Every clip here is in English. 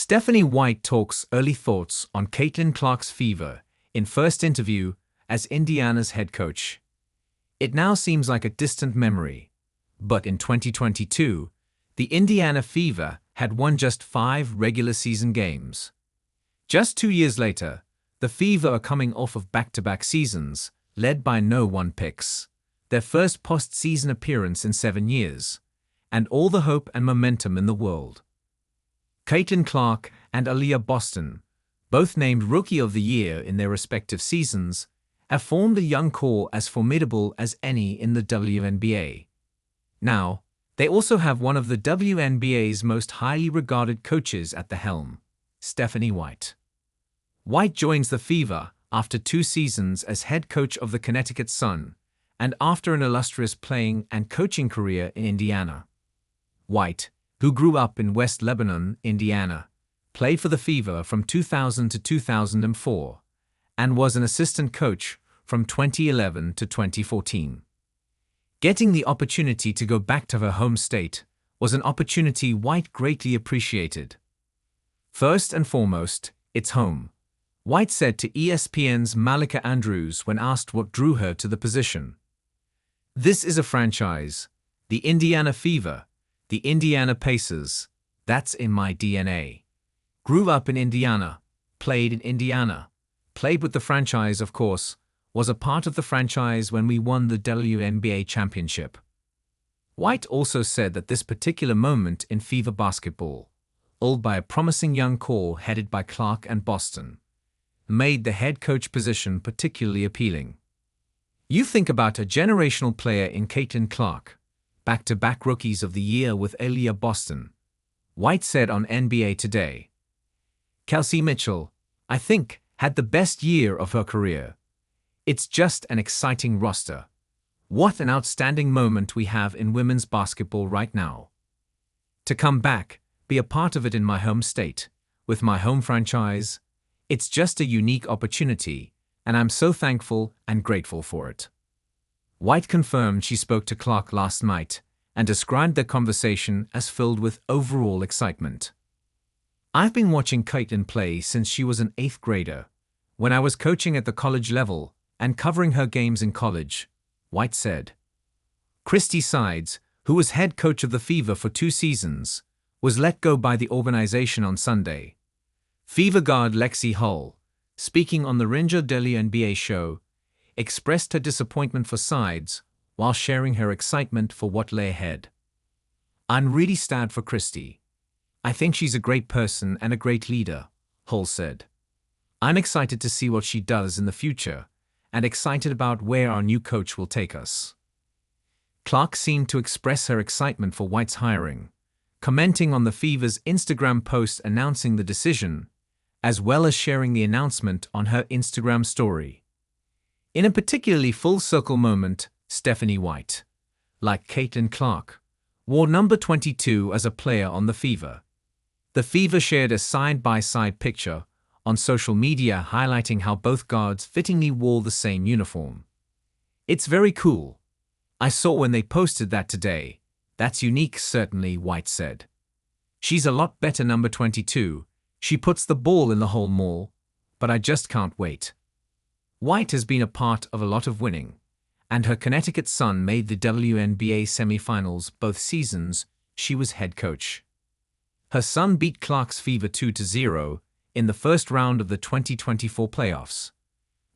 Stephanie White talks early thoughts on Caitlin Clark's fever in first interview as Indiana's head coach. It now seems like a distant memory, but in 2022, the Indiana Fever had won just 5 regular season games. Just 2 years later, the Fever are coming off of back-to-back seasons, led by No. 1 picks, their first postseason appearance in 7 years, and all the hope and momentum in the world. Caitlin Clark and Aliyah Boston, both named Rookie of the Year in their respective seasons, have formed a young core as formidable as any in the WNBA. Now, they also have one of the WNBA's most highly regarded coaches at the helm, Stephanie White. White joins the Fever after 2 seasons as head coach of the Connecticut Sun and after an illustrious playing and coaching career in Indiana. White, who grew up in West Lebanon, Indiana, played for the Fever from 2000 to 2004 and was an assistant coach from 2011 to 2014. Getting the opportunity to go back to her home state was an opportunity White greatly appreciated. First and foremost, it's home, White said to ESPN's Malika Andrews when asked what drew her to the position. This is a franchise, the Indiana Fever, the Indiana Pacers, that's in my DNA. Grew up in Indiana, played in Indiana, played with the franchise, of course, was a part of the franchise when we won the WNBA championship. White also said that this particular moment in Fever basketball, owned by a promising young core headed by Clark and Boston, made the head coach position particularly appealing. You think about a generational player in Caitlin Clark, back-to-back Rookies of the Year with Aliyah Boston, White said on NBA Today. Kelsey Mitchell, I think, had the best year of her career. It's just an exciting roster. What an outstanding moment we have in women's basketball right now. To come back, be a part of it in my home state, with my home franchise, it's just a unique opportunity, and I'm so thankful and grateful for it. White confirmed she spoke to Clark last night and described their conversation as filled with overall excitement. I've been watching Caitlin play since she was an 8th grader, when I was coaching at the college level and covering her games in college, White said. Christy Sides, who was head coach of the Fever for 2 seasons, was let go by the organization on Sunday. Fever guard Lexi Hull, speaking on the Ringer WNBA show, expressed her disappointment for Sides while sharing her excitement for what lay ahead. I'm really sad for Christy. I think she's a great person and a great leader, Hull said. I'm excited to see what she does in the future and excited about where our new coach will take us. Clark seemed to express her excitement for White's hiring, commenting on the Fever's Instagram post announcing the decision, as well as sharing the announcement on her Instagram story. In a particularly full-circle moment, Stephanie White, like Caitlin Clark, wore number 22 as a player on the Fever. The Fever shared a side-by-side picture on social media highlighting how both guards fittingly wore the same uniform. It's very cool. I saw when they posted that today. That's unique, certainly, White said. She's a lot better number 22. She puts the ball in the hole more, but I just can't wait. White has been a part of a lot of winning, and her Connecticut Sun made the WNBA semifinals both seasons she was head coach. Her Sun beat Clark's Fever 2-0 in the first round of the 2024 playoffs.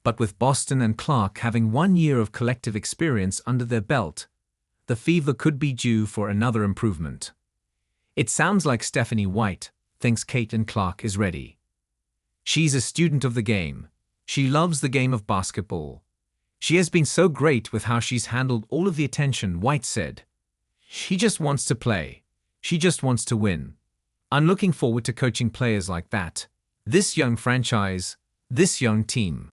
But with Boston and Clark having 1 year of collective experience under their belt, the Fever could be due for another improvement. It sounds like Stephanie White thinks Caitlin Clark is ready. She's a student of the game. She loves the game of basketball. She has been so great with how she's handled all of the attention, White said. She just wants to play. She just wants to win. I'm looking forward to coaching players like that. This young franchise, this young team.